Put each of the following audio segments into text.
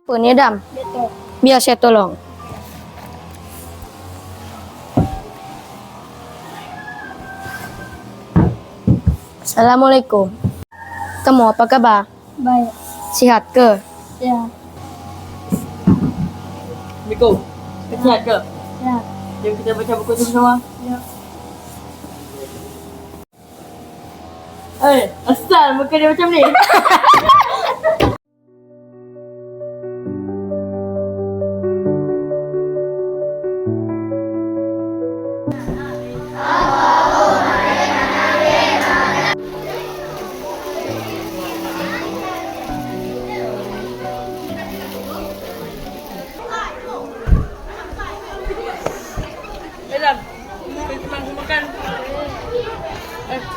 Punya Dam. Biar saya tolong. Assalamualaikum. Kamu apa kabar? Baik. Sihat ke? Ya. Assalamualaikum. Sihat ke? Ya. Jom kita baca buku tu bersama. Ya. Asal muka dia macam ni. Elam, kita makan.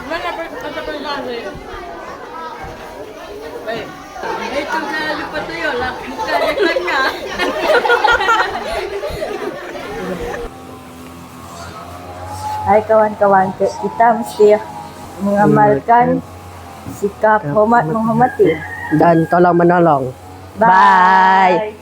Mana apa pelan ni? Baik. Itu dah lupa tuyul lah. Bukan dia tengah. Hai kawan-kawan, kita mesti mengamalkan sikap hormat menghormati dan tolong menolong. Bye.